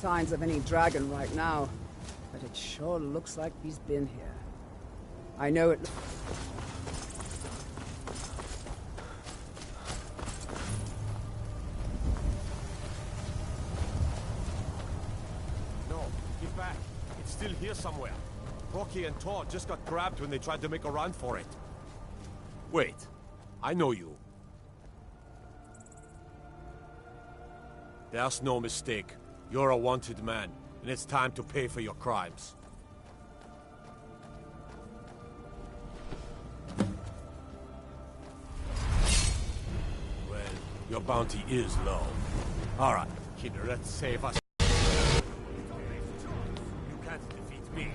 signs of any dragon right now, but it sure looks like he's been here. I know it... No, get back. It's still here somewhere. Rocky and Todd just got grabbed when they tried to make a run for it. Wait, I know you. There's no mistake. You're a wanted man, and it's time to pay for your crimes. Well, your bounty is low. Alright, kidder, let's save us. You can't defeat me.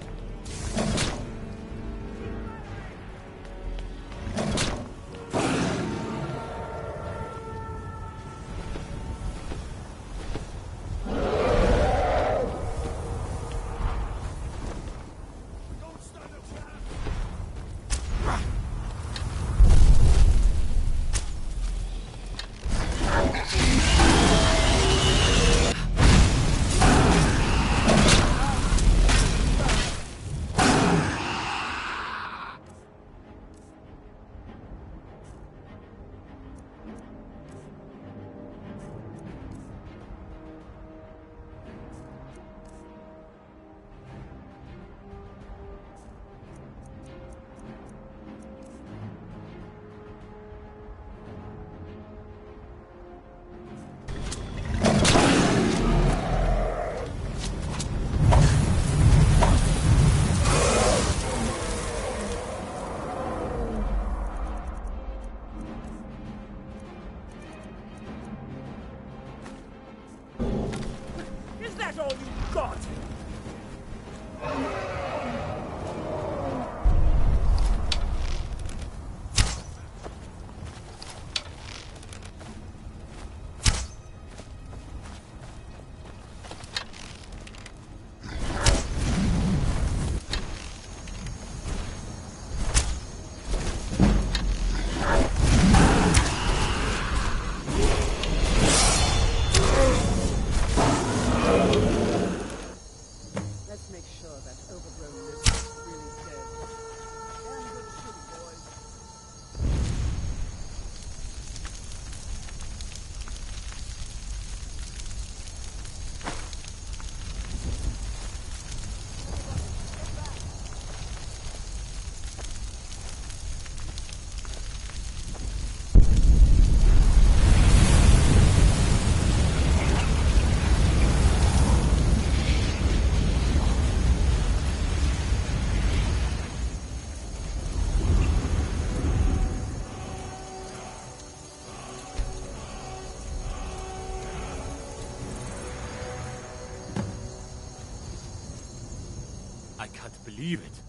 I can't believe it.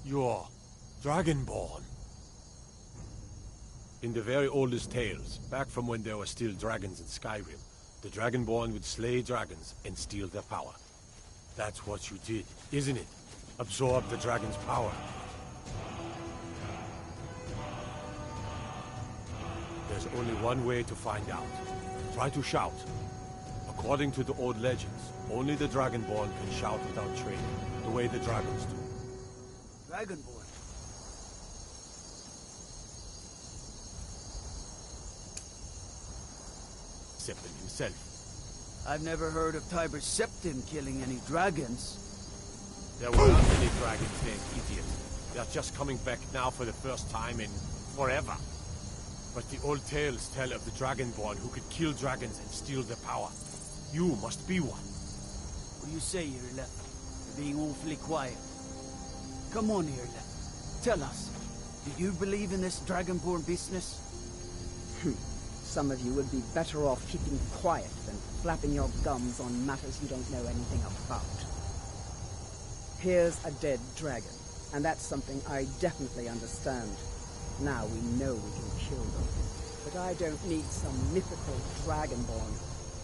You're Dragonborn. In the very oldest tales, back from when there were still dragons in Skyrim, the Dragonborn would slay dragons and steal their power. That's what you did, isn't it? Absorb the dragon's power. There's only one way to find out. Try to shout. According to the old legends, only the Dragonborn can shout without training, the way the dragons do. Dragonborn? Septim himself. I've never heard of Tiber Septim killing any dragons. There were not many dragons named Idiot. They're just coming back now for the first time in forever. But the old tales tell of the Dragonborn who could kill dragons and steal their power. You must be one. What do you say, Irla? You're being awfully quiet. Come on, Irla. Tell us, do you believe in this Dragonborn business? Some of you would be better off keeping quiet than flapping your gums on matters you don't know anything about. Here's a dead dragon, and that's something I definitely understand. Now we know we can kill them. But I don't need some mythical Dragonborn.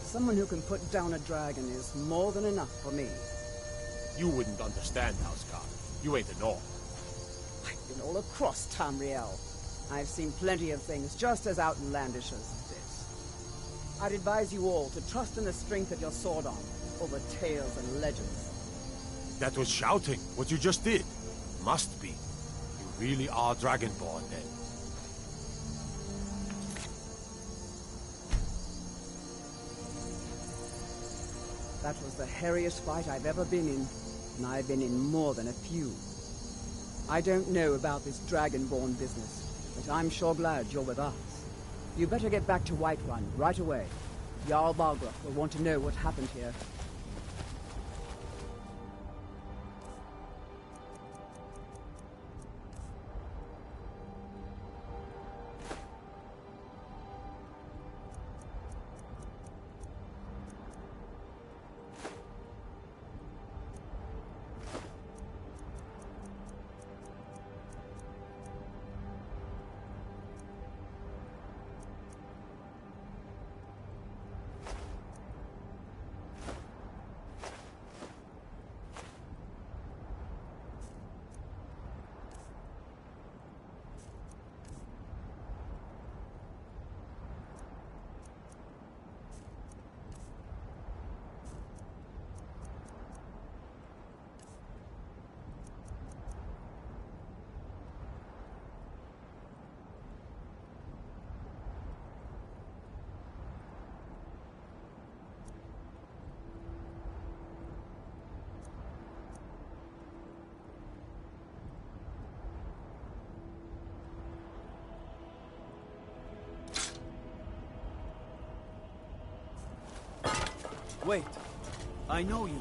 Someone who can put down a dragon is more than enough for me. You wouldn't understand, Houseguard. You ain't a North. I've been all across Tamriel. I've seen plenty of things just as outlandish as this. I'd advise you all to trust in the strength of your sword arm over tales and legends. That was shouting, what you just did. Must be. You really are Dragonborn, then. That was the hairiest fight I've ever been in, and I've been in more than a few. I don't know about this Dragonborn business, but I'm sure glad you're with us. You better get back to Whiterun right away. Jarl Balgruuf will want to know what happened here. Wait, I know you.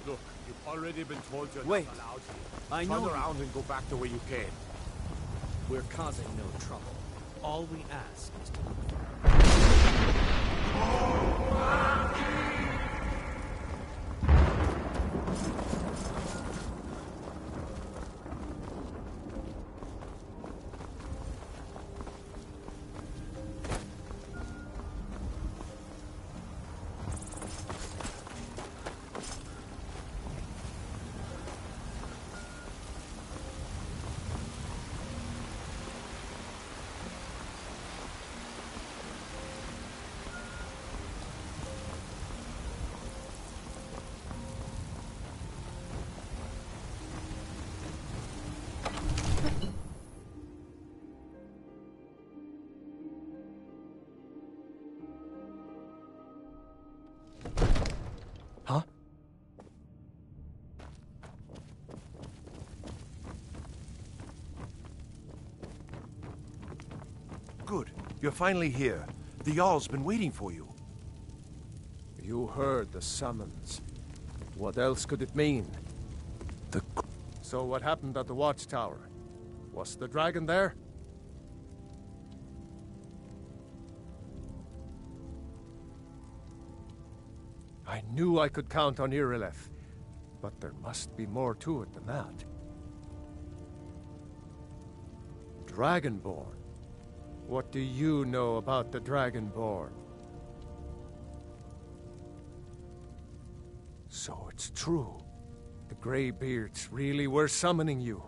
Look, you've already been told you're Wait, not allowed here. I Turn know you. around and go back the way you came. We're causing no trouble. All we ask is to look Huh? Good. You're finally here. The Jarl's been waiting for you. You heard the summons. What else could it mean? So what happened at the watchtower? Was the dragon there? I knew I could count on Irileth, but there must be more to it than that. Dragonborn? What do you know about the Dragonborn? So it's true. The Greybeards really were summoning you.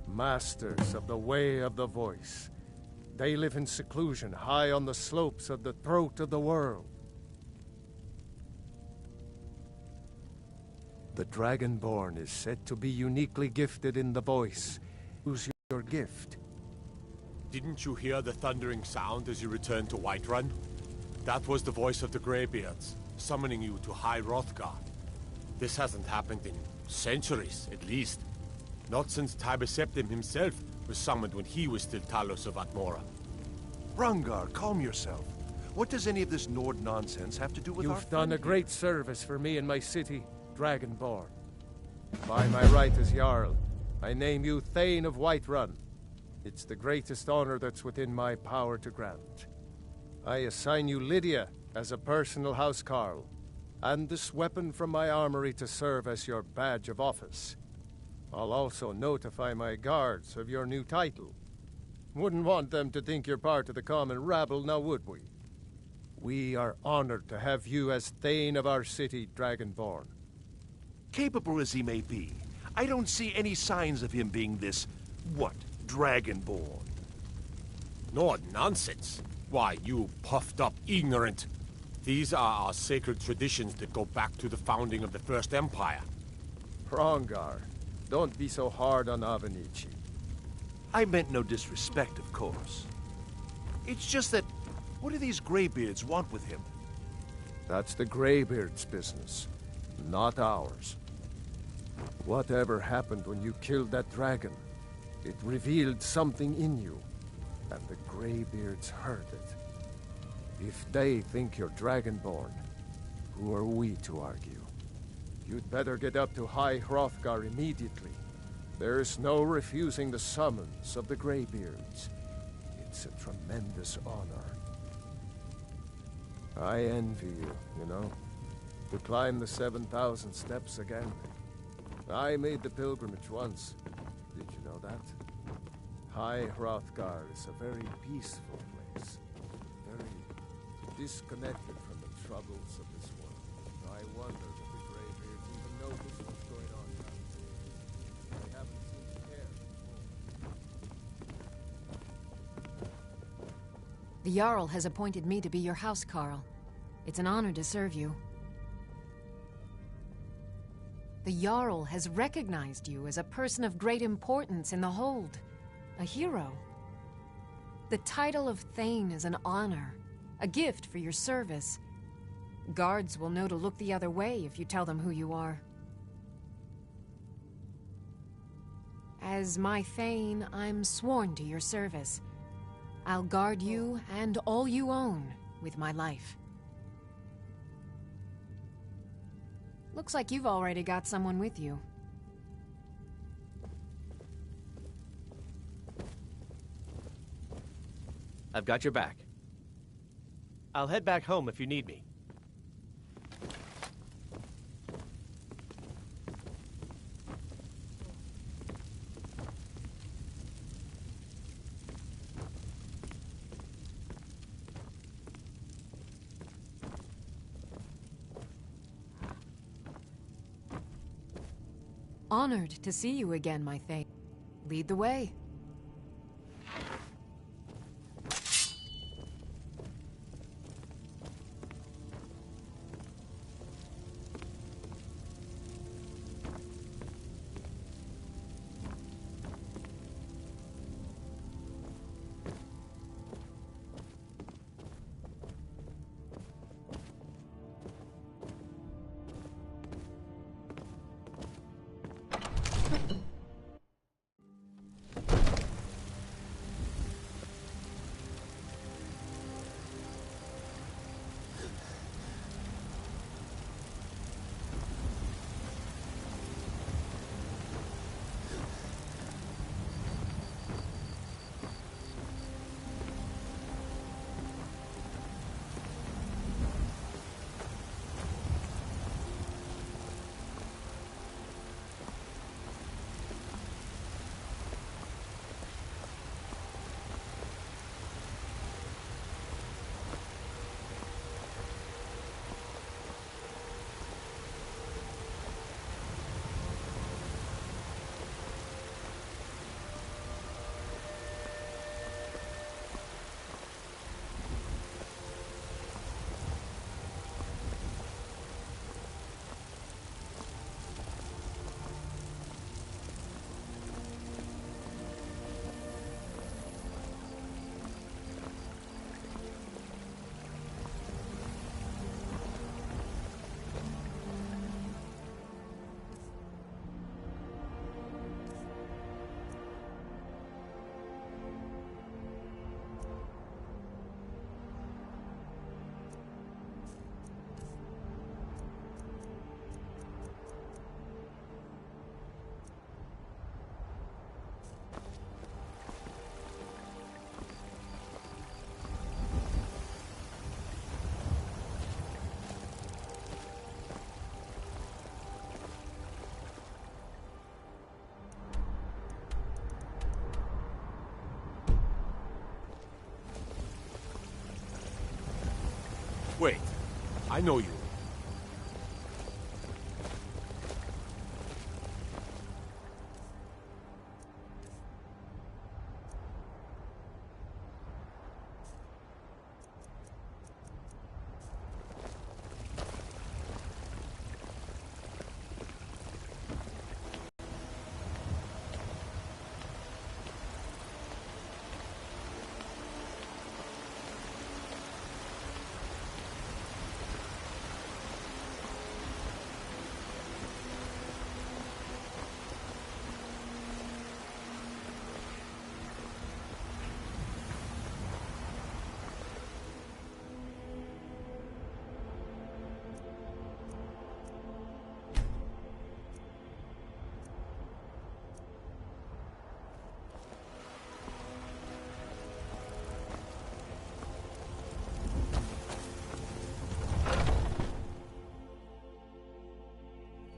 Masters of the Way of the Voice. They live in seclusion high on the slopes of the throat of the world. The Dragonborn is said to be uniquely gifted in the voice. Use your gift. Didn't you hear the thundering sound as you returned to Whiterun? That was the voice of the Greybeards, summoning you to High Hrothgar. This hasn't happened in centuries, at least. Not since Tibeseptim himself was summoned when he was still Talos of Atmora. Rungar, calm yourself. What does any of this Nord nonsense have to do with our You've done a friend great service for me and my city, Dragonborn. By my right as Jarl, I name you Thane of Whiterun. It's the greatest honor that's within my power to grant. I assign you Lydia as a personal housecarl, and this weapon from my armory to serve as your badge of office. I'll also notify my guards of your new title. Wouldn't want them to think you're part of the common rabble, now would we? We are honored to have you as Thane of our city, Dragonborn. Capable as he may be, I don't see any signs of him being this, what, Dragonborn. No nonsense. Why, you puffed up ignorant. These are our sacred traditions that go back to the founding of the First Empire. Hrongar, don't be so hard on Avenici. I meant no disrespect, of course. It's just that, what do these Greybeards want with him? That's the Greybeard's business, not ours. Whatever happened when you killed that dragon, it revealed something in you, and the Greybeards heard it. If they think you're Dragonborn, who are we to argue? You'd better get up to High Hrothgar immediately. There's no refusing the summons of the Greybeards. It's a tremendous honor. I envy you know? To climb the 7,000 steps again. I made the pilgrimage once. Did you know that? High Hrothgar is a very peaceful place. Very disconnected from the troubles of this world. I wonder if the Greybeards even noticed what's going on now. They haven't seemed to care before. The Jarl has appointed me to be your housecarl. It's an honor to serve you. The Jarl has recognized you as a person of great importance in the Hold. A hero. The title of Thane is an honor, a gift for your service. Guards will know to look the other way if you tell them who you are. As my Thane, I'm sworn to your service. I'll guard you and all you own with my life. Looks like you've already got someone with you. I've got your back. I'll head back home if you need me. Honored to see you again, my Thane. Lead the way. Wait, I know you.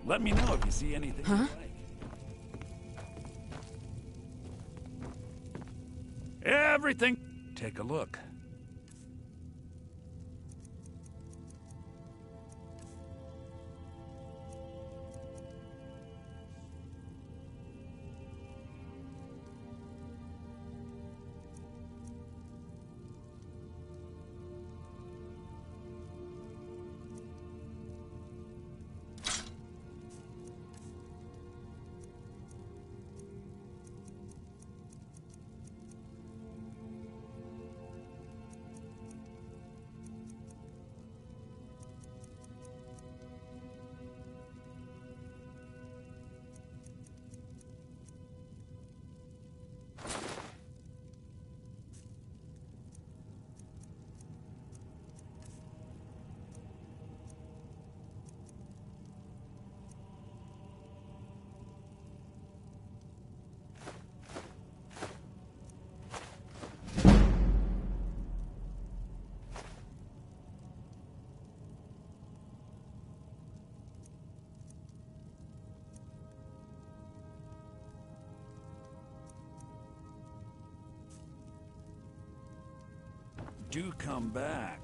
Let me know if you see anything you like. Everything. Take a look. Do come back.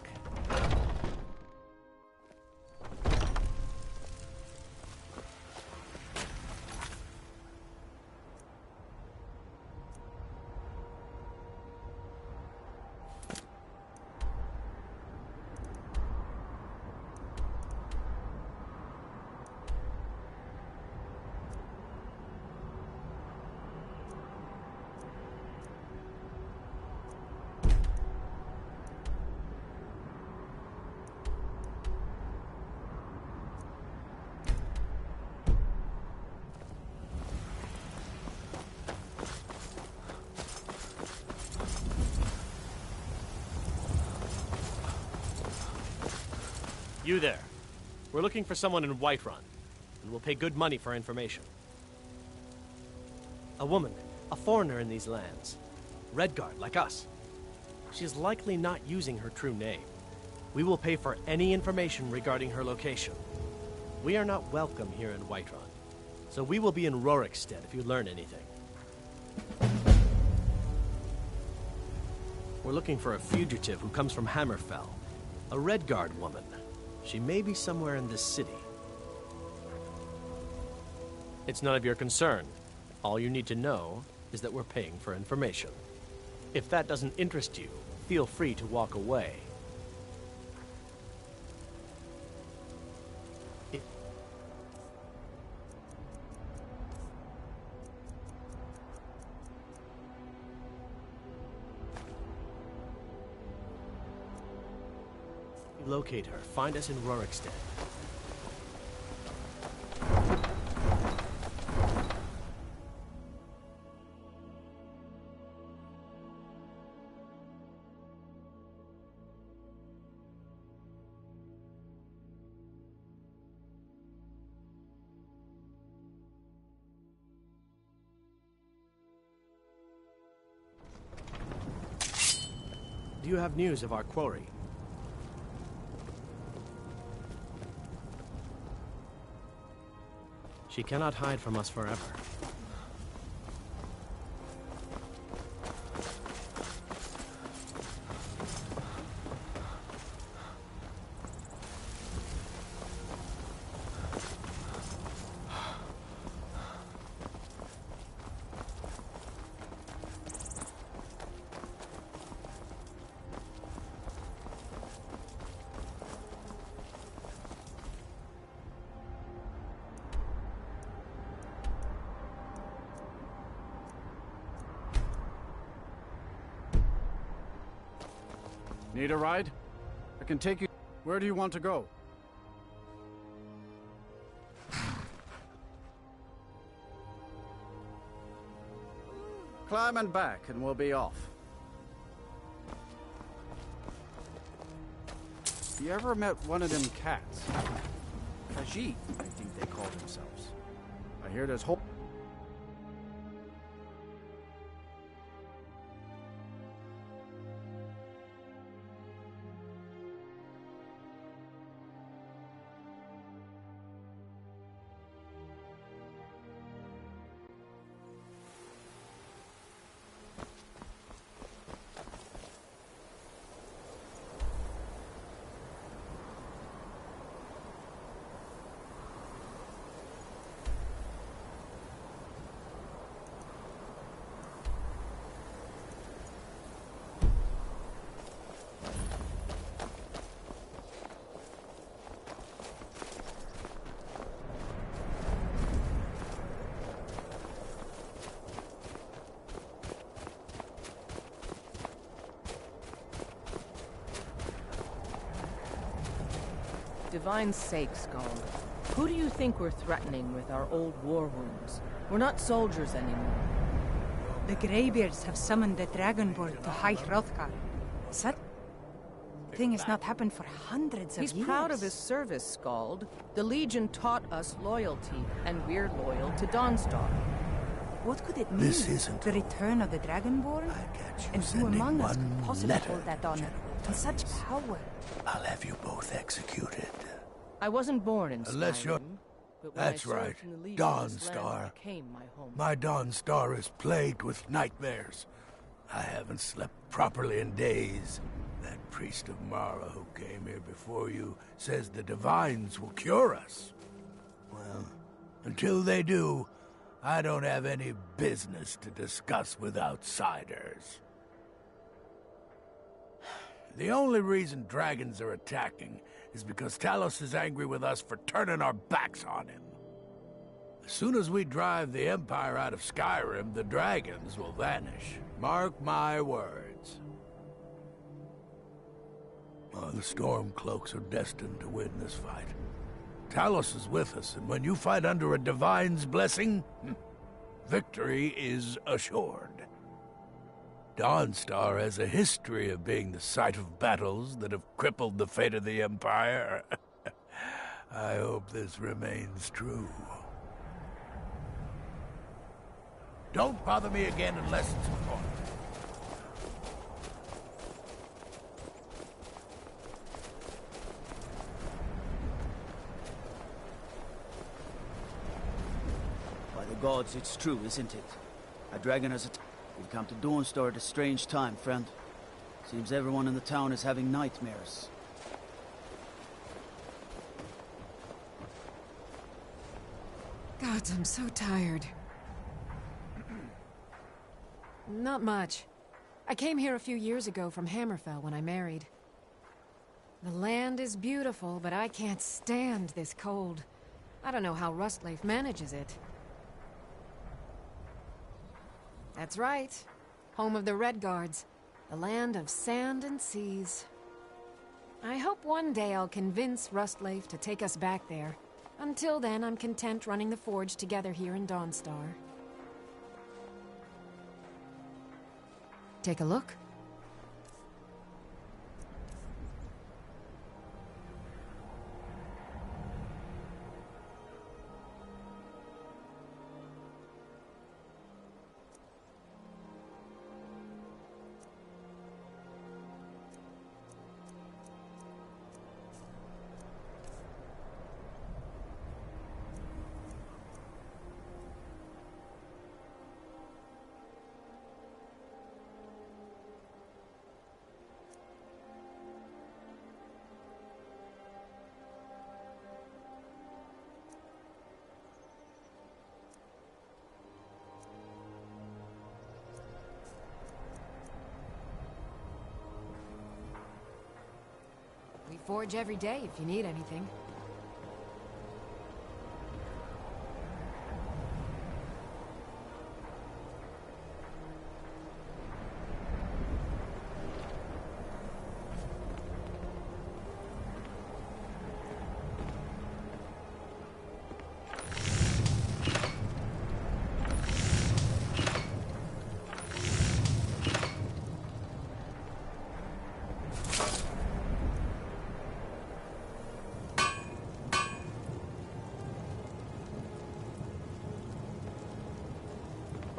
You there. We're looking for someone in Whiterun, and we'll pay good money for information. A woman, a foreigner in these lands. Redguard, like us. She's likely not using her true name. We will pay for any information regarding her location. We are not welcome here in Whiterun, so we will be in Rorikstead if you learn anything. We're looking for a fugitive who comes from Hammerfell. A Redguard woman. She may be somewhere in this city. It's none of your concern. All you need to know is that we're paying for information. If that doesn't interest you, feel free to walk away. Locate her. Find us in Rorikstead. Do you have news of our quarry? She cannot hide from us forever. Need a ride? I can take you... Where do you want to go? Climb and back, and we'll be off. You ever met one of them cats? Khajiit, I think they call themselves. I hear there's whole... Divine's sake, Skald. Who do you think we're threatening with our old war wounds? We're not soldiers anymore. The Greybeards have summoned the Dragonborn to High Hrothgar. Such thing has not happened for hundreds of years. He's proud of his service, Skald. The Legion taught us loyalty, and we're loyal to Dawnstar. What could it mean? This isn't the return of the Dragonborn? And who among us could possibly hold that honor? And such power. I'll have you both executed. I wasn't born in Unless you're... but when That's I served right. in the Legion, this land Dawnstar. became my home. My Dawnstar is plagued with nightmares. I haven't slept properly in days. That priest of Mara who came here before you says the Divines will cure us. Well, until they do, I don't have any business to discuss with outsiders. The only reason dragons are attacking is because Talos is angry with us for turning our backs on him. As soon as we drive the Empire out of Skyrim, the dragons will vanish. Mark my words. Oh, the Stormcloaks are destined to win this fight. Talos is with us, and when you fight under a Divine's blessing, victory is assured. Dawnstar has a history of being the site of battles that have crippled the fate of the Empire. I hope this remains true. Don't bother me again unless it's important. By the gods, it's true, isn't it? A dragon has You've come to Dawnstar at a strange time, friend. Seems everyone in the town is having nightmares. God, I'm so tired. Not much. I came here a few years ago from Hammerfell when I married. The land is beautiful, but I can't stand this cold. I don't know how Rustleif manages it. That's right. Home of the Redguards. The land of sand and seas. I hope one day I'll convince Rustleif to take us back there. Until then, I'm content running the forge together here in Dawnstar. Take a look. We forge every day if you need anything.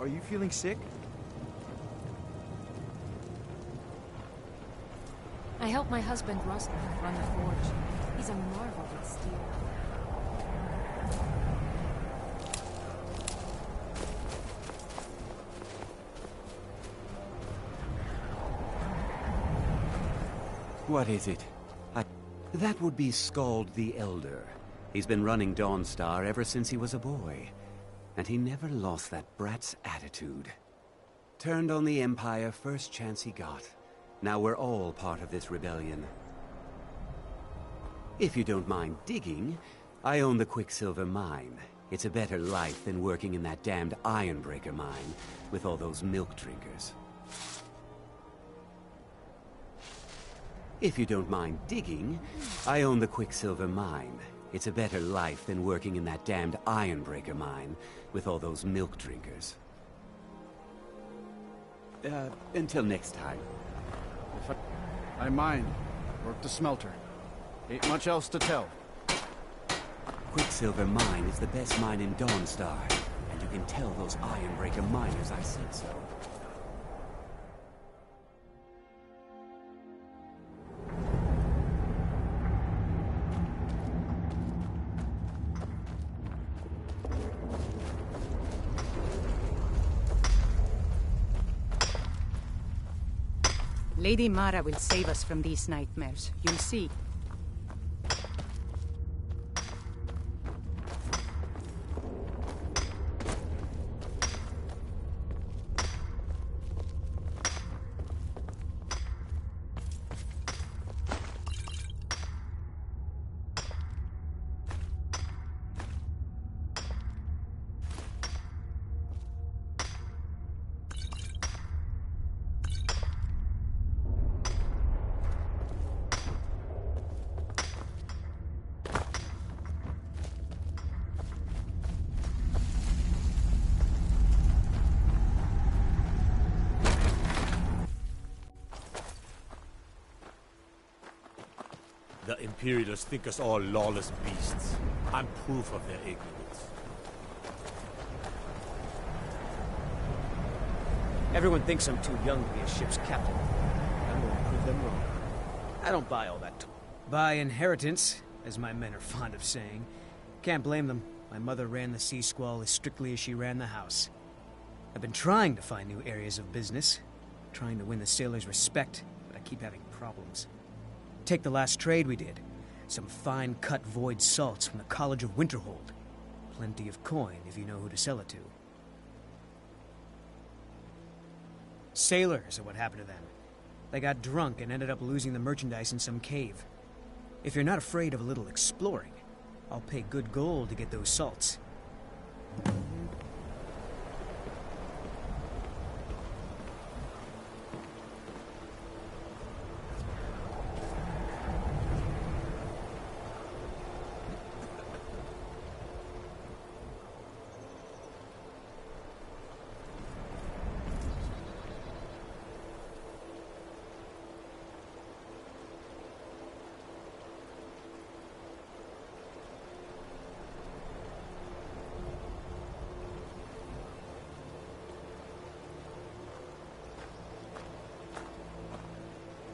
Are you feeling sick? I helped my husband Rustler run the forge. He's a marvel with steel. What is it? That would be Scald the Elder. He's been running Dawnstar ever since he was a boy. And he never lost that brat's attitude. Turned on the Empire first chance he got. Now we're all part of this rebellion. If you don't mind digging, I own the Quicksilver Mine. It's a better life than working in that damned Ironbreaker mine with all those milk drinkers. If you don't mind digging, I own the Quicksilver Mine. It's a better life than working in that damned Ironbreaker mine with all those milk drinkers. Until next time. I mine. Work the smelter. Ain't much else to tell. Quicksilver Mine is the best mine in Dawnstar, and you can tell those Ironbreaker miners I said so. Lady Mara will save us from these nightmares. You'll see. The Imperialists think us all lawless beasts. I'm proof of their ignorance. Everyone thinks I'm too young to be a ship's captain. I'm going to prove them wrong. I don't buy all that. By inheritance, as my men are fond of saying. Can't blame them. My mother ran the Sea Squall as strictly as she ran the house. I've been trying to find new areas of business, trying to win the sailors' respect, but I keep having problems. Take the last trade we did. Some fine-cut void salts from the College of Winterhold. Plenty of coin if you know who to sell it to. Sailors are what happened to them. They got drunk and ended up losing the merchandise in some cave. If you're not afraid of a little exploring, I'll pay good gold to get those salts.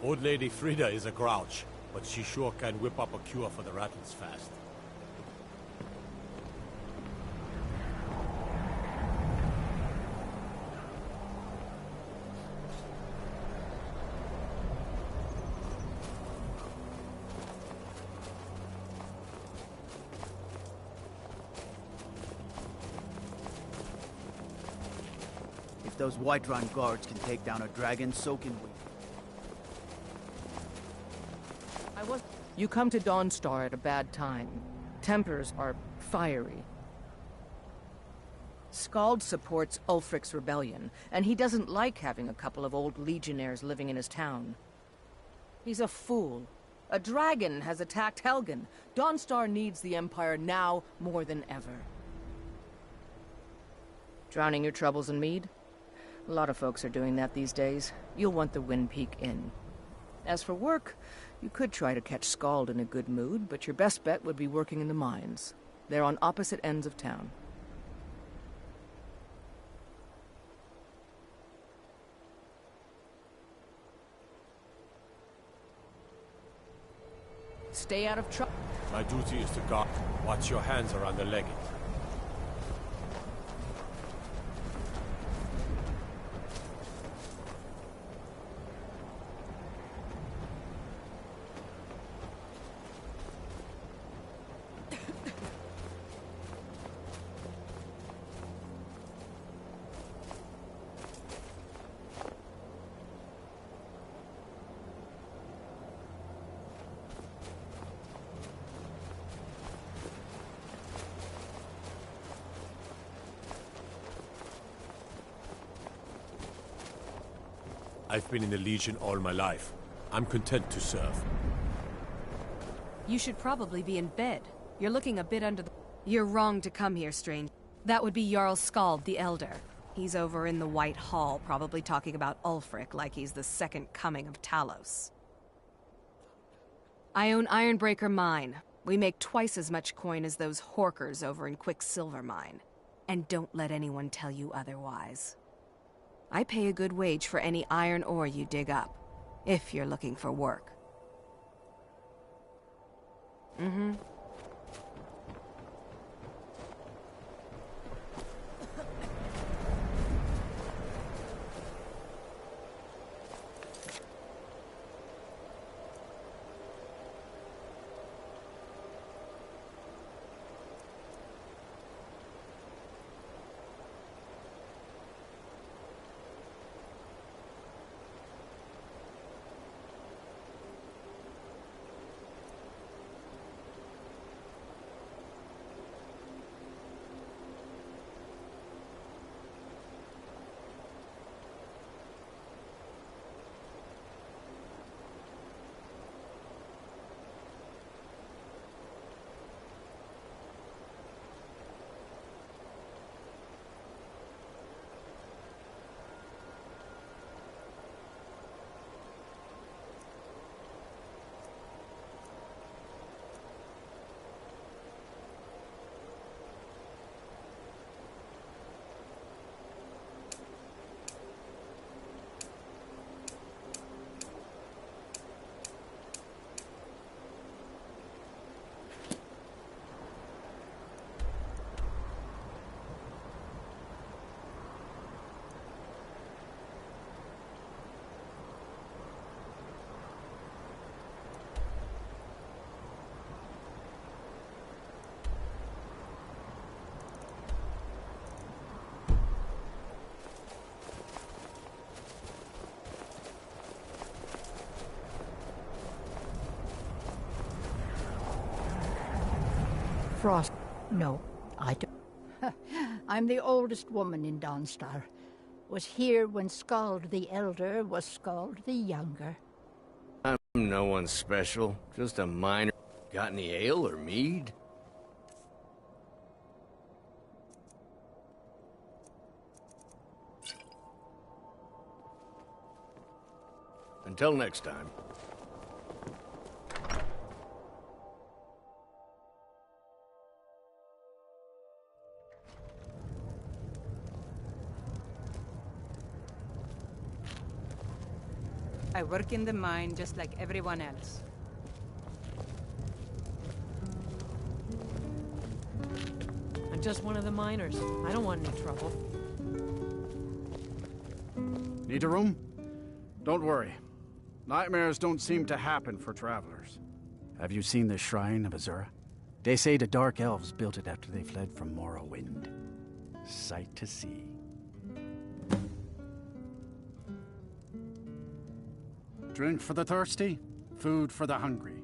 Old Lady Frida is a grouch, but she sure can whip up a cure for the rattles fast. If those Whiterun guards can take down a dragon, so can we. You come to Dawnstar at a bad time. Tempers are fiery. Skald supports Ulfric's rebellion, and he doesn't like having a couple of old legionnaires living in his town. He's a fool. A dragon has attacked Helgen. Dawnstar needs the Empire now more than ever. Drowning your troubles in mead? A lot of folks are doing that these days. You'll want the Wind Peak Inn. As for work, you could try to catch Skald in a good mood, but your best bet would be working in the mines. They're on opposite ends of town. stay out of trouble. My duty is to guard. Watch your hands around the leggings. I've been in the Legion all my life. I'm content to serve. You should probably be in bed. You're looking a bit under the... You're wrong to come here, strange. That would be Jarl Skald the Elder. He's over in the White Hall, probably talking about Ulfric like he's the second coming of Talos. I own Ironbreaker Mine. We make twice as much coin as those horkers over in Quicksilver Mine. And don't let anyone tell you otherwise. I pay a good wage for any iron ore you dig up, if you're looking for work. Mm-hmm. Frost. No, I don't. I'm the oldest woman in Dawnstar. Was here when Skald the Elder was Skald the Younger. I'm no one special, just a miner. Got any ale or mead? Until next time. I work in the mine just like everyone else. I'm just one of the miners. I don't want any trouble. Need a room? Don't worry. Nightmares don't seem to happen for travelers. Have you seen the Shrine of Azura? They say the Dark Elves built it after they fled from Morrowind. Sight to see. Drink for the thirsty, food for the hungry.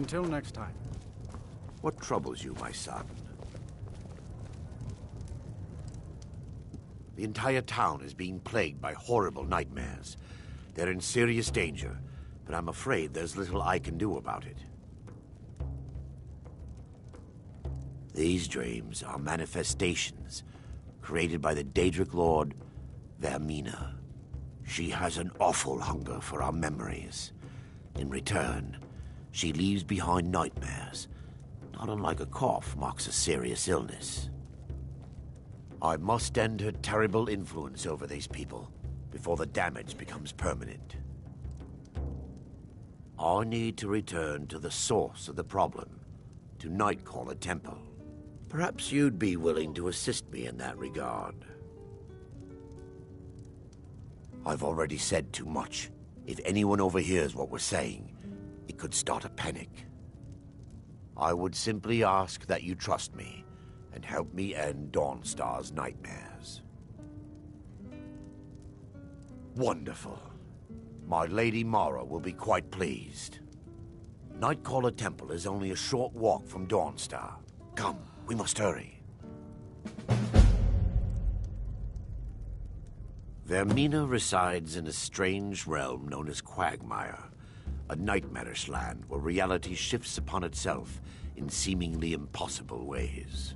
Until next time. What troubles you, my son? The entire town is being plagued by horrible nightmares. They're in serious danger, but I'm afraid there's little I can do about it. These dreams are manifestations created by the Daedric Lord, Vermina. She has an awful hunger for our memories. In return, she leaves behind nightmares, not unlike a cough marks a serious illness. I must end her terrible influence over these people before the damage becomes permanent. I need to return to the source of the problem, to Nightcaller Temple. Perhaps you'd be willing to assist me in that regard. I've already said too much. If anyone overhears what we're saying, it could start a panic. I would simply ask that you trust me and help me end Dawnstar's nightmares. Wonderful. My Lady Mara will be quite pleased. Nightcaller Temple is only a short walk from Dawnstar. Come, we must hurry. Vermina resides in a strange realm known as Quagmire, a nightmarish land where reality shifts upon itself in seemingly impossible ways.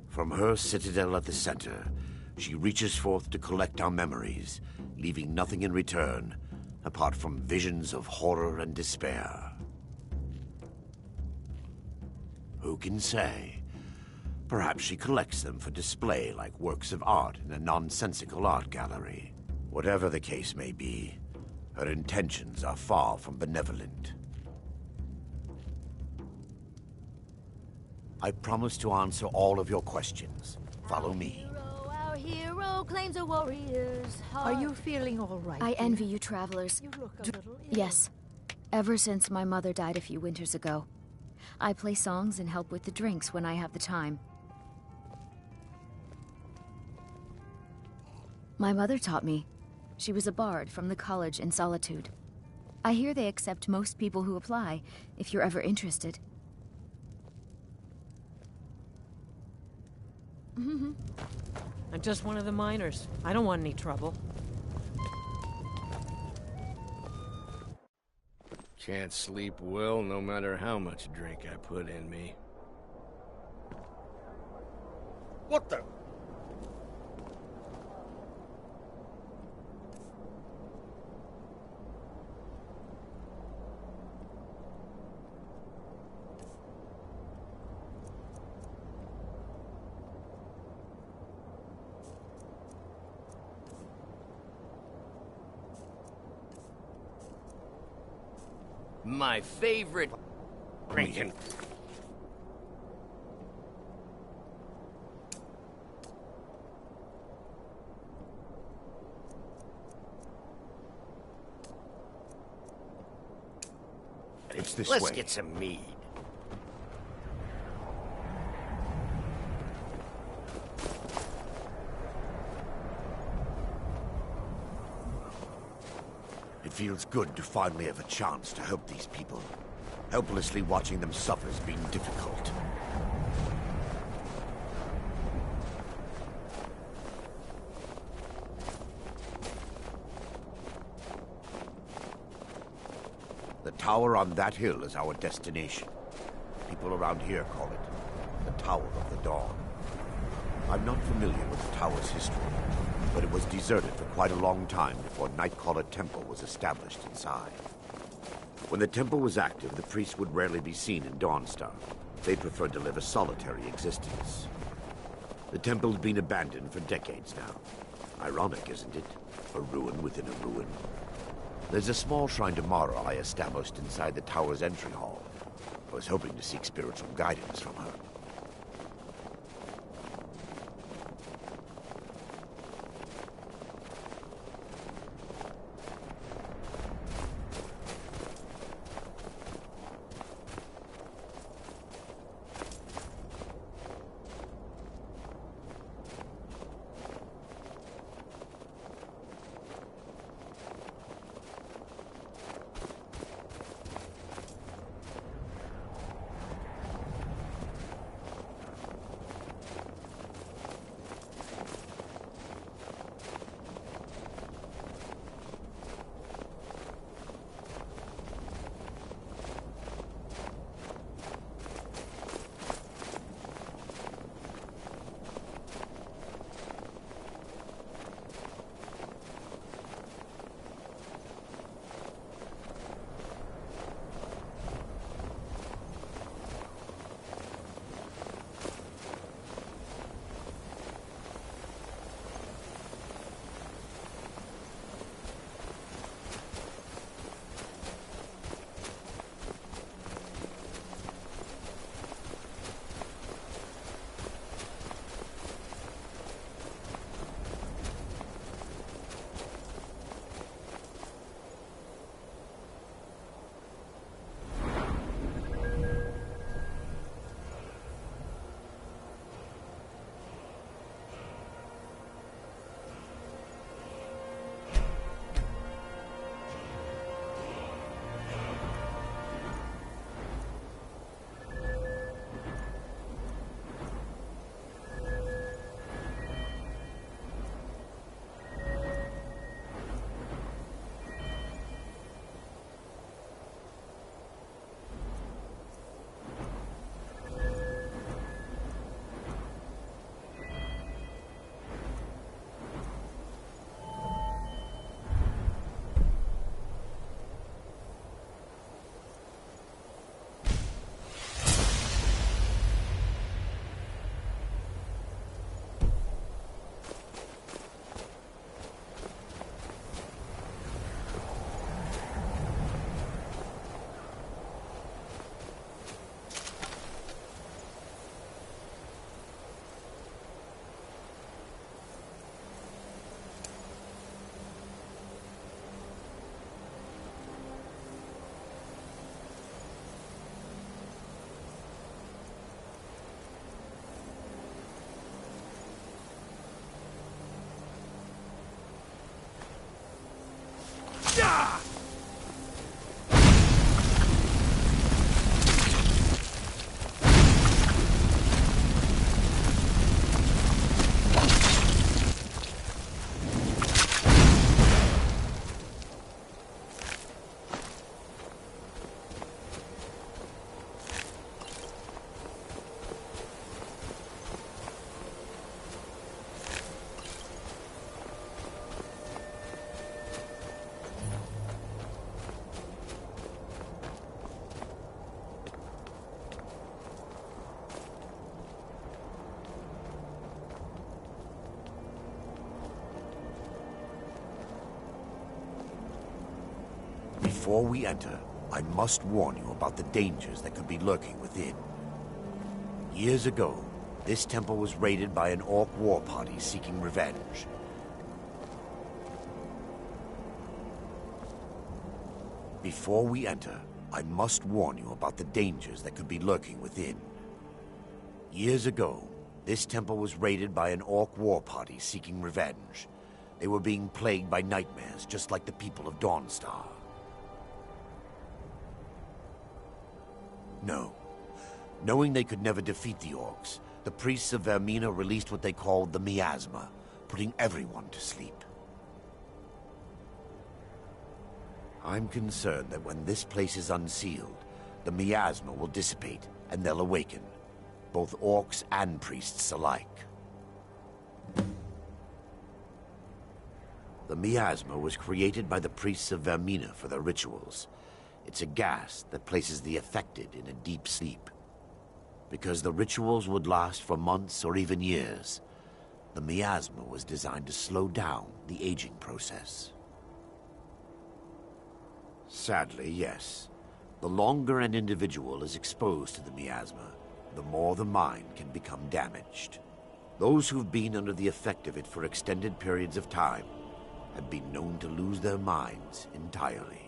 From her citadel at the center, she reaches forth to collect our memories, leaving nothing in return apart from visions of horror and despair. Who can say? Perhaps she collects them for display like works of art in a nonsensical art gallery. Whatever the case may be, her intentions are far from benevolent. I promise to answer all of your questions. Follow me. Our hero claims a warrior's heart. Are you feeling all right? I envy you travelers. You look a little ill. Yes. Ever since my mother died a few winters ago. I play songs and help with the drinks when I have the time. My mother taught me. She was a bard from the college in Solitude. I hear they accept most people who apply, if you're ever interested. I'm just one of the miners. I don't want any trouble. Can't sleep well no matter how much drink I put in me. What the? My favorite drinking. It's this Let's way. get some mead. It feels good to finally have a chance to help these people. Helplessly watching them suffer has been difficult. The tower on that hill is our destination. People around here call it the Tower of the Dawn. I'm not familiar with the tower's history, but it was deserted for quite a long time before Nightcaller Temple was established inside. When the temple was active, the priests would rarely be seen in Dawnstar. They preferred to live a solitary existence. The temple's been abandoned for decades now. Ironic, isn't it? A ruin within a ruin. There's a small shrine to Mara I established inside the tower's entry hall. I was hoping to seek spiritual guidance from her. Before we enter, I must warn you about the dangers that could be lurking within. Years ago, this temple was raided by an orc war party seeking revenge. Before we enter, I must warn you about the dangers that could be lurking within. Years ago, this temple was raided by an orc war party seeking revenge. They were being plagued by nightmares, just like the people of Dawnstar. No. Knowing they could never defeat the orcs, the priests of Vermina released what they called the miasma, putting everyone to sleep. I'm concerned that when this place is unsealed, the miasma will dissipate and they'll awaken, both orcs and priests alike. The miasma was created by the priests of Vermina for their rituals. It's a gas that places the affected in a deep sleep. Because the rituals would last for months or even years, the miasma was designed to slow down the aging process. Sadly, yes. The longer an individual is exposed to the miasma, the more the mind can become damaged. Those who've been under the effect of it for extended periods of time have been known to lose their minds entirely.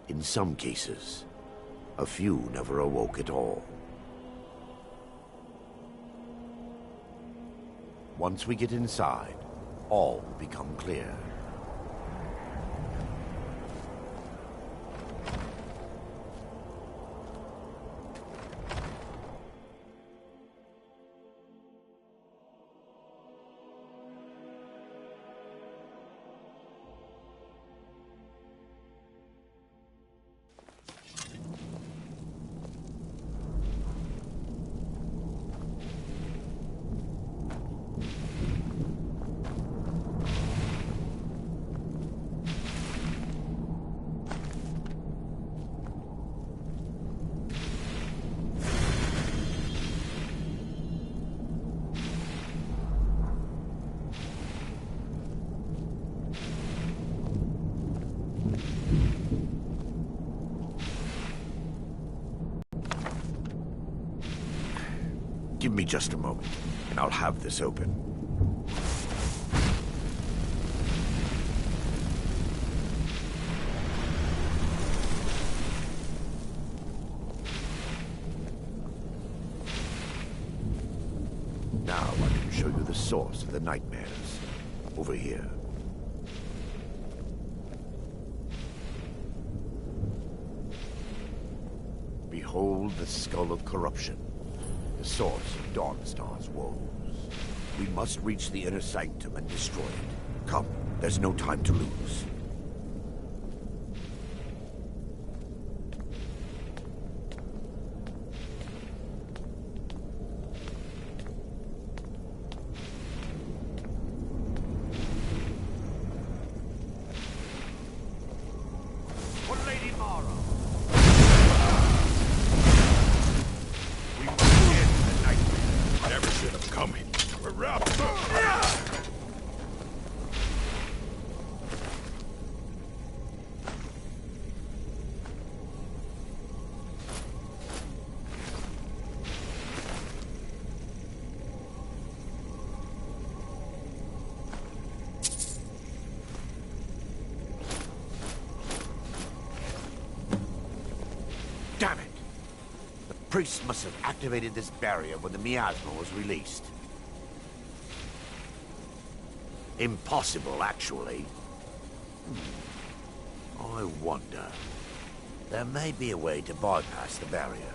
In some cases, a few never awoke at all. Once we get inside, all will become clear. Give me just a moment, and I'll have this open. Now I can show you the source of the nightmares. Over here. Behold the Skull of Corruption. The source of Dawnstar's woes. We must reach the inner sanctum and destroy it. Come, there's no time to lose. Damn it! The priest must have activated this barrier when the miasma was released. Impossible, actually. I wonder. There may be a way to bypass the barrier,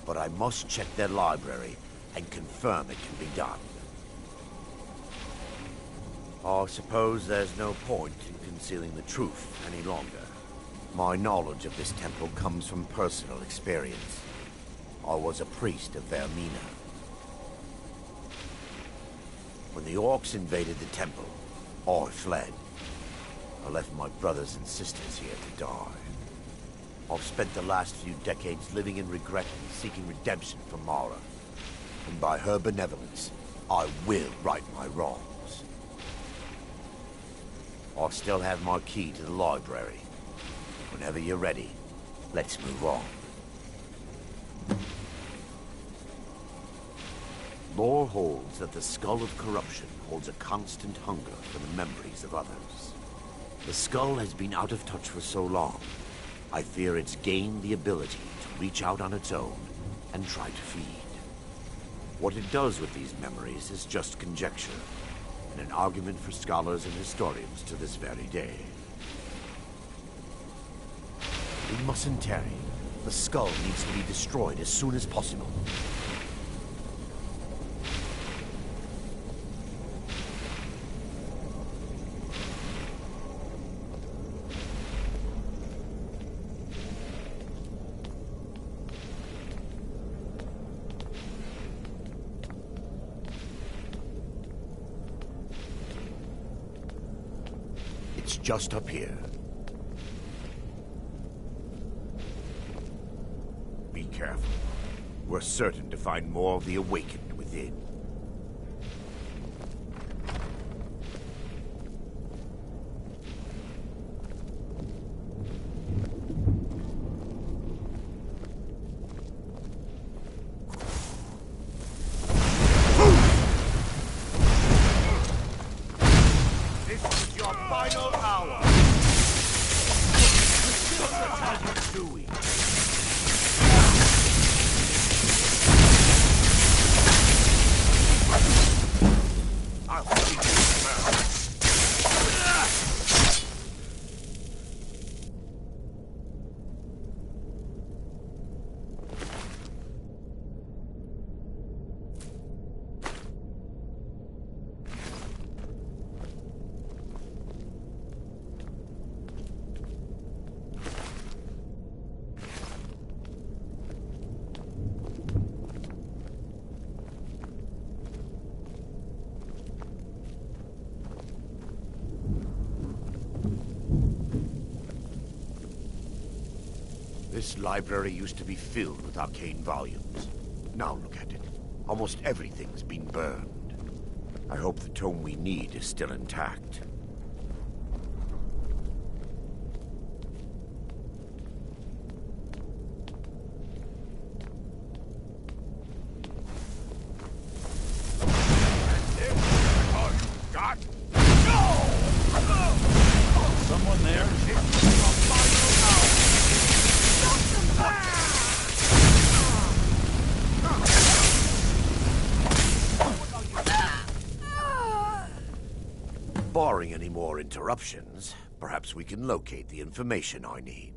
but I must check their library and confirm it can be done. I suppose there's no point in concealing the truth any longer. My knowledge of this temple comes from personal experience. I was a priest of Vermina. When the orcs invaded the temple, I fled. I left my brothers and sisters here to die. I've spent the last few decades living in regret and seeking redemption from Mara. And by her benevolence, I will right my wrongs. I still have my key to the library. Whenever you're ready, let's move on. Lore holds that the Skull of Corruption holds a constant hunger for the memories of others. The skull has been out of touch for so long, I fear it's gained the ability to reach out on its own and try to feed. What it does with these memories is just conjecture, and an argument for scholars and historians to this very day. We mustn't tarry. The skull needs to be destroyed as soon as possible. It's just up here. Be careful. We're certain to find more of the Awakened within. This library used to be filled with arcane volumes. Now look at it. Almost everything's been burned. I hope the tome we need is still intact. Someone there? Barring any more interruptions, perhaps we can locate the information I need.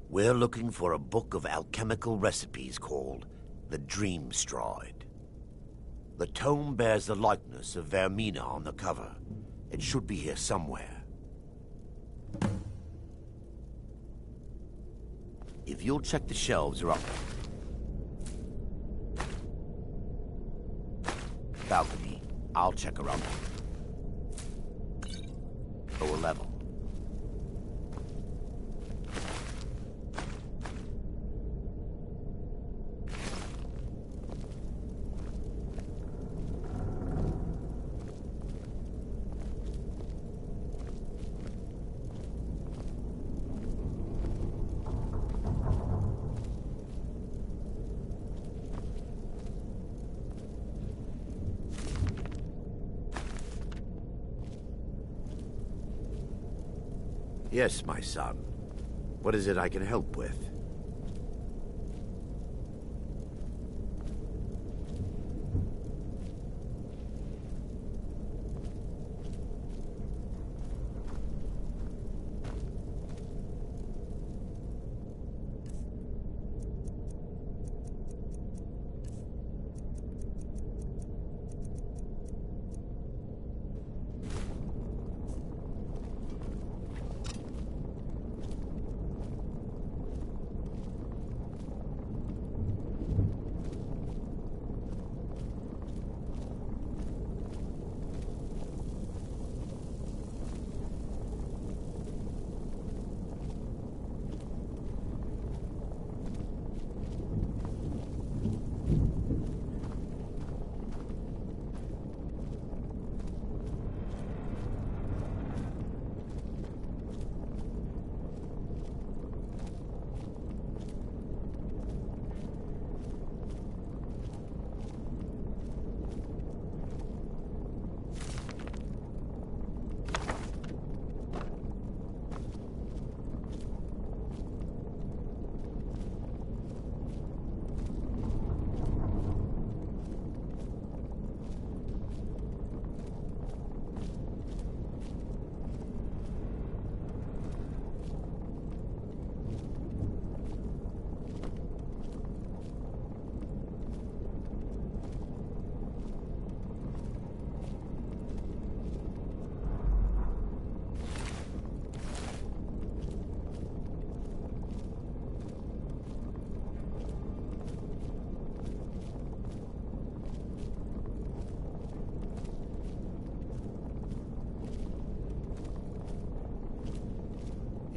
We're looking for a book of alchemical recipes called the Dream Stride. The tome bears the likeness of Vermina on the cover. It should be here somewhere. If you'll check the shelves are up. Balcony, I'll check her up. Lower level. Yes, my son. What is it I can help with?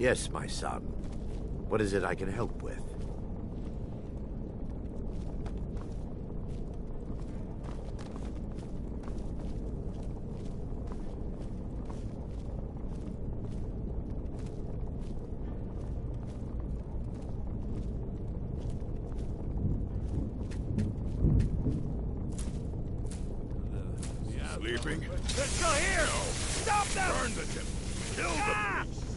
Yes, my son. What is it I can help with? Sleeping? Let's go here! Stop them! Burn the temple! Kill the priest!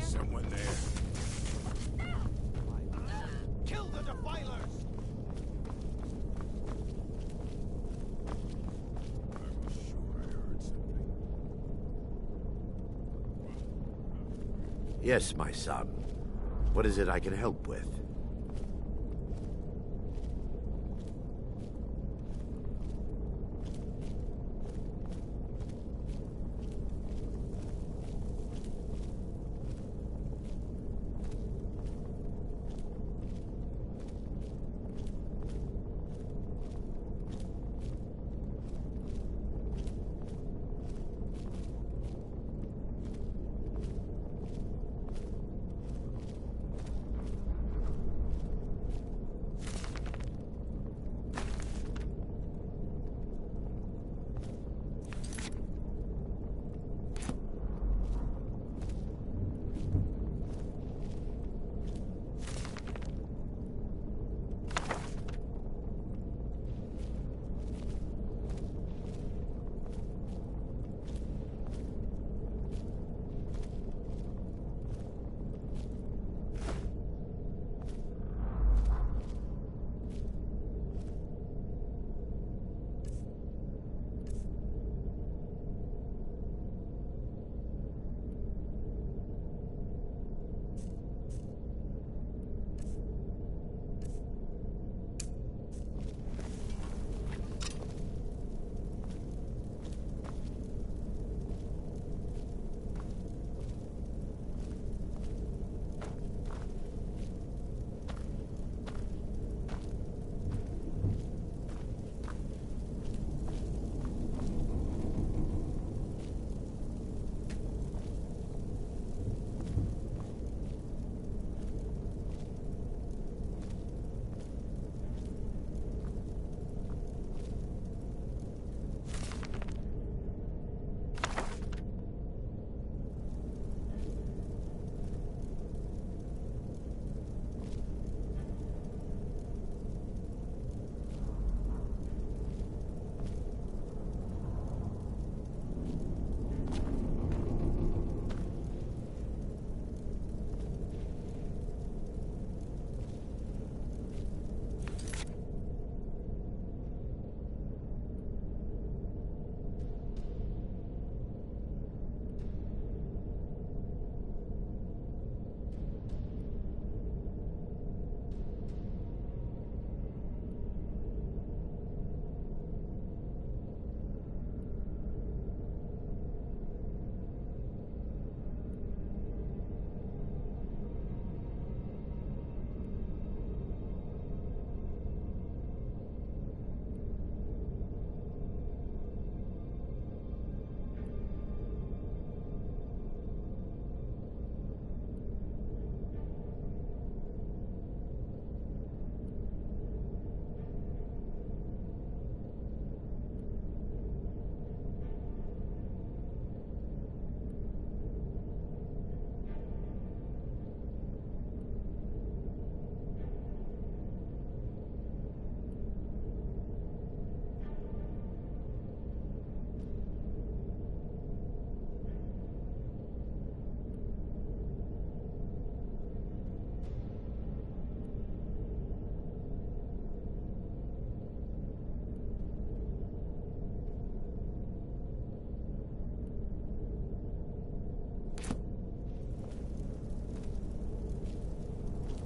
Someone there. Kill the defilers! Yes, my son. What is it I can help with?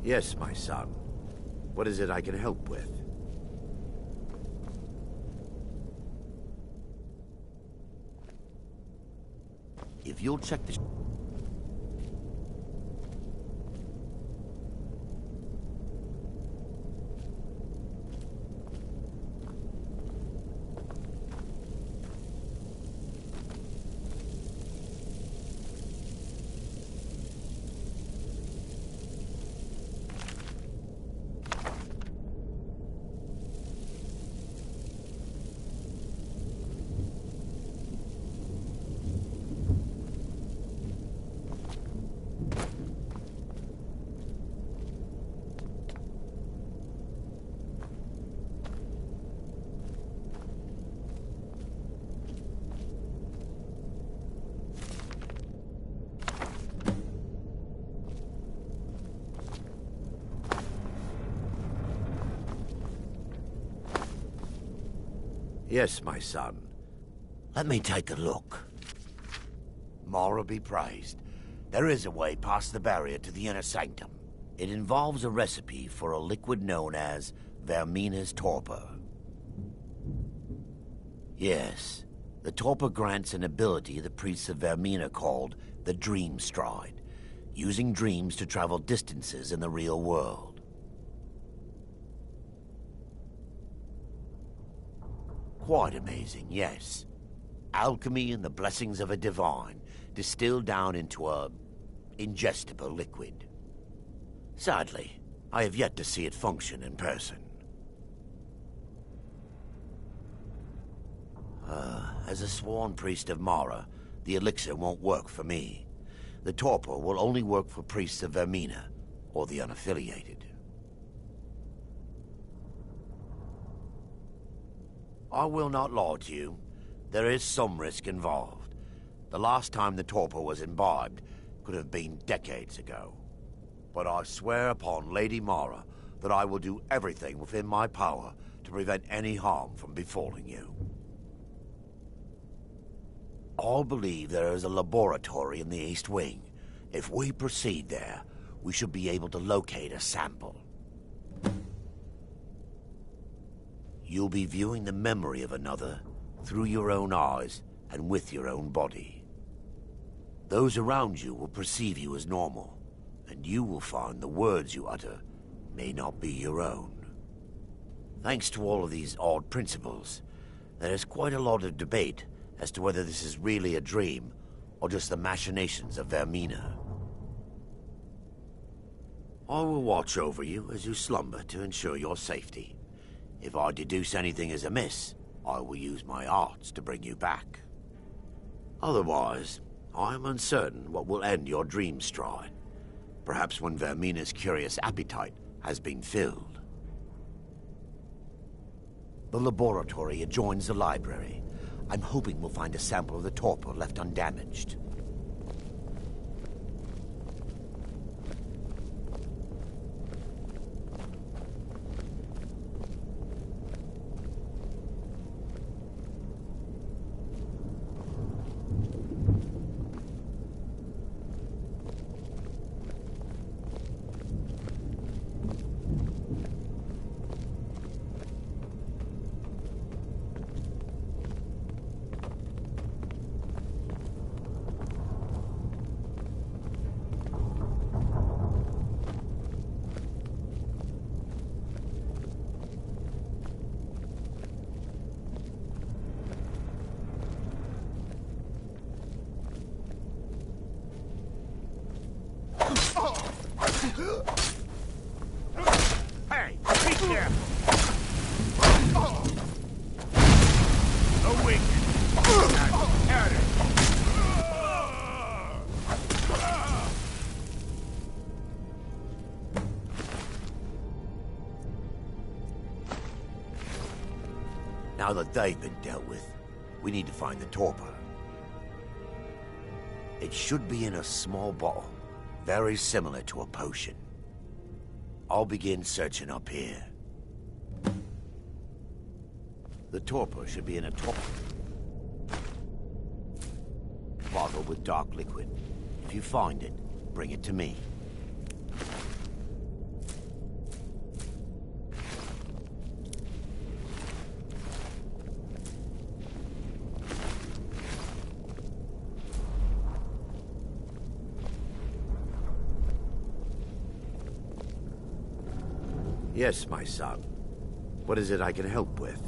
Yes, my son. What is it I can help with? If you'll check the... Yes, my son. Let me take a look. Mara be praised. There is a way past the barrier to the inner sanctum. It involves a recipe for a liquid known as Vermina's torpor. Yes, the torpor grants an ability the priests of Vermina called the Dream Stride, using dreams to travel distances in the real world. Quite amazing, yes. Alchemy and the blessings of a divine, distilled down into a ingestible liquid. Sadly, I have yet to see it function in person. As a sworn priest of Mara, the elixir won't work for me. The torpor will only work for priests of Vermina, or the unaffiliated. I will not lie to you. There is some risk involved. The last time the torpor was imbibed could have been decades ago. But I swear upon Lady Mara that I will do everything within my power to prevent any harm from befalling you. I believe there is a laboratory in the East Wing. If we proceed there, we should be able to locate a sample. You'll be viewing the memory of another through your own eyes and with your own body. Those around you will perceive you as normal, and you will find the words you utter may not be your own. Thanks to all of these odd principles, there is quite a lot of debate as to whether this is really a dream or just the machinations of Vermina. I will watch over you as you slumber to ensure your safety. If I deduce anything is amiss, I will use my arts to bring you back. Otherwise, I am uncertain what will end your dream stride. Perhaps when Vermina's curious appetite has been filled. The laboratory adjoins the library. I'm hoping we'll find a sample of the torpor left undamaged. Hey, be careful! A wing! At it! Now that they've been dealt with, we need to find the torpor. It should be in a small bottle, very similar to a potion. I'll begin searching up here. The torpor should be in a bottle with dark liquid. If you find it, bring it to me. Yes, my son. What is it I can help with?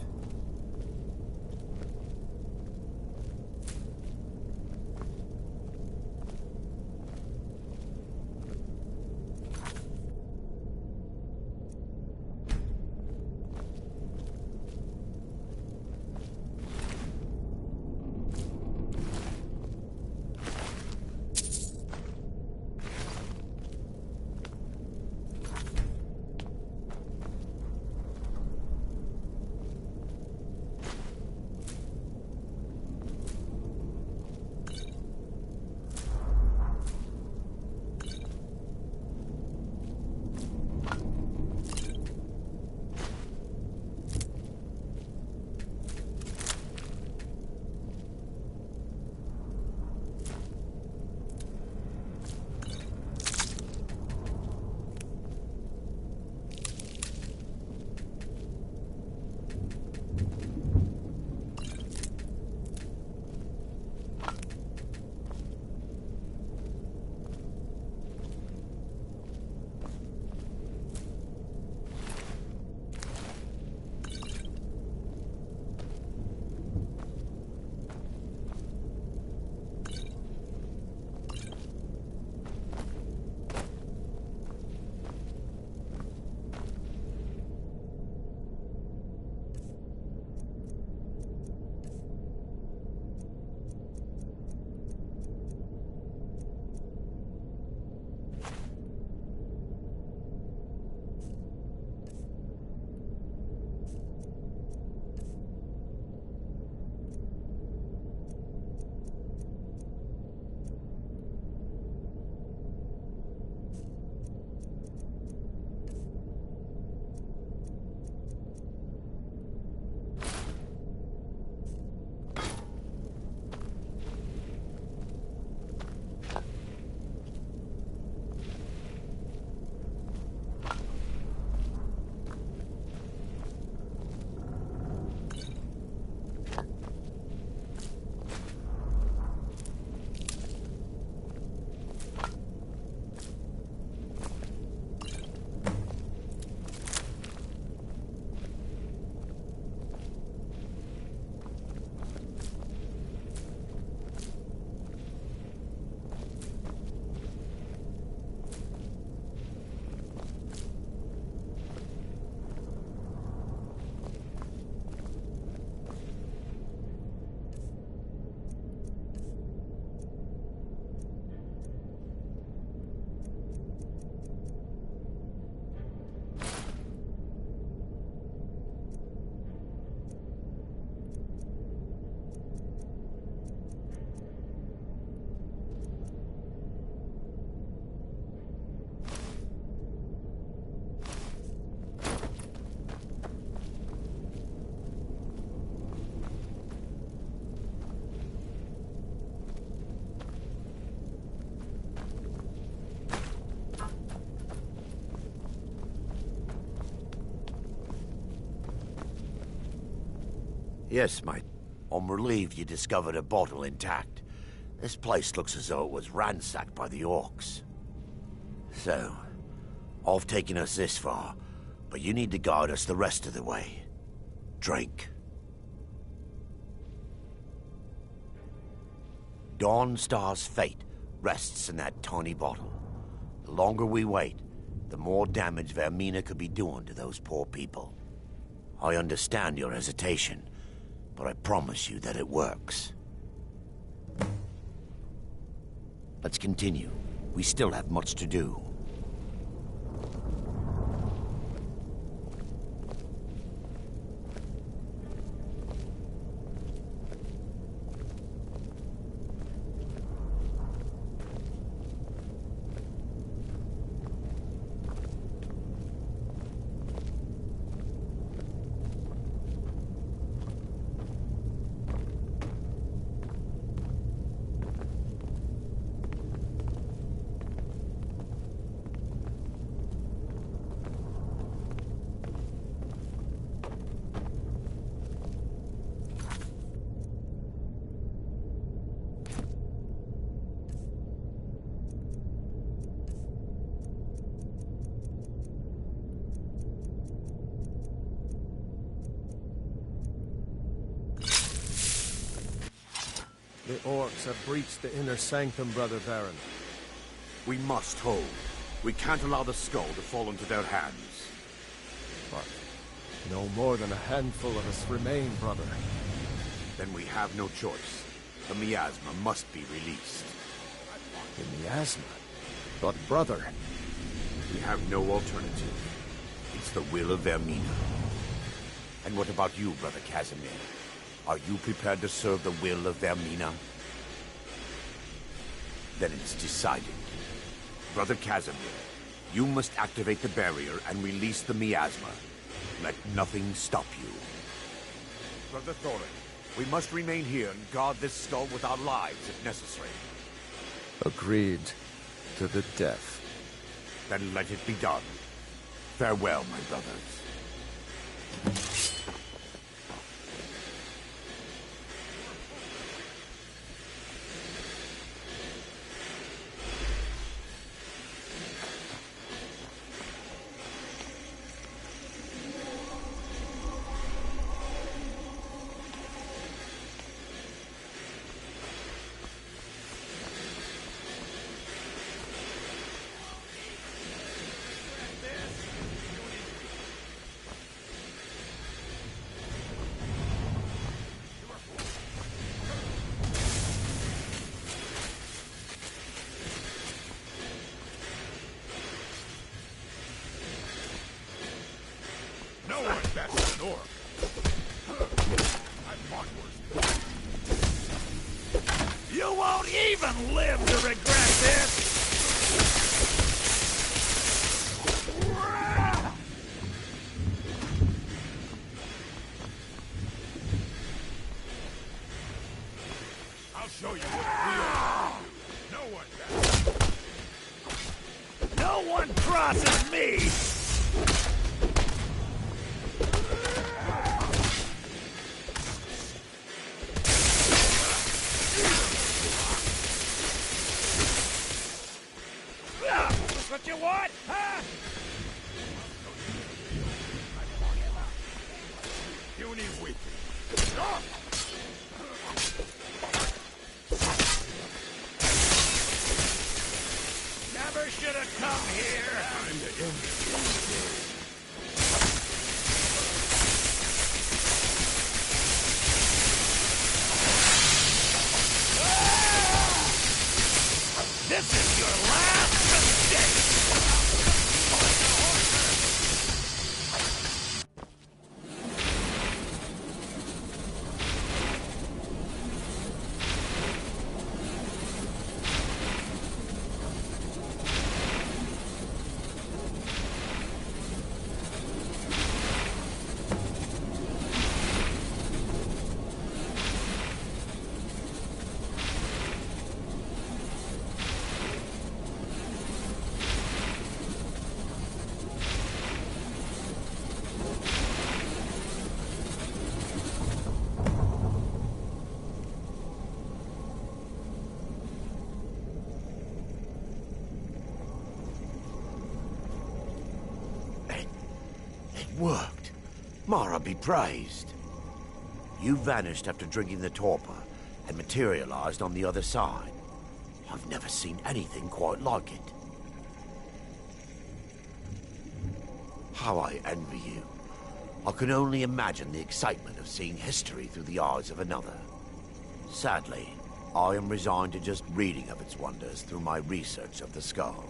Yes, mate. I'm relieved you discovered a bottle intact. This place looks as though it was ransacked by the orcs. So, I've taken us this far, but you need to guide us the rest of the way. Drink. Dawnstar's fate rests in that tiny bottle. The longer we wait, the more damage Vermina could be doing to those poor people. I understand your hesitation, but I promise you that it works. Let's continue. We still have much to do. The orcs have breached the inner sanctum, Brother Baron. We must hold. We can't allow the skull to fall into their hands. But no more than a handful of us remain, brother. Then we have no choice. The miasma must be released. The miasma? But brother... We have no alternative. It's the will of Vermina. And what about you, Brother Casimir? Are you prepared to serve the will of Vermina? Then it's decided. Brother Casimir, you must activate the barrier and release the miasma. Let nothing stop you. Brother Thorin, we must remain here and guard this skull with our lives if necessary. Agreed. To the death. Then let it be done. Farewell, my brothers. You won't even live to regret this! I'll show you what real do. No one crosses me! What you want, huh? You need weak. Never should have come here. Time to end this. This is your last mistake! Worked. Mara be praised. You vanished after drinking the torpor and materialized on the other side. I've never seen anything quite like it. How I envy you. I can only imagine the excitement of seeing history through the eyes of another. Sadly, I am resigned to just reading of its wonders through my research of the skull.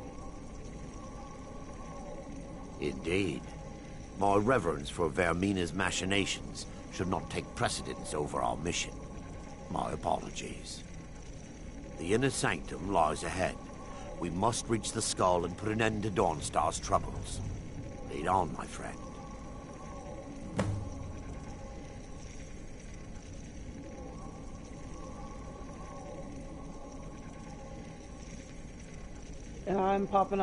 Indeed. My reverence for Vermina's machinations should not take precedence over our mission. My apologies. The inner sanctum lies ahead. We must reach the skull and put an end to Dawnstar's troubles. Lead on, my friend. I'm popping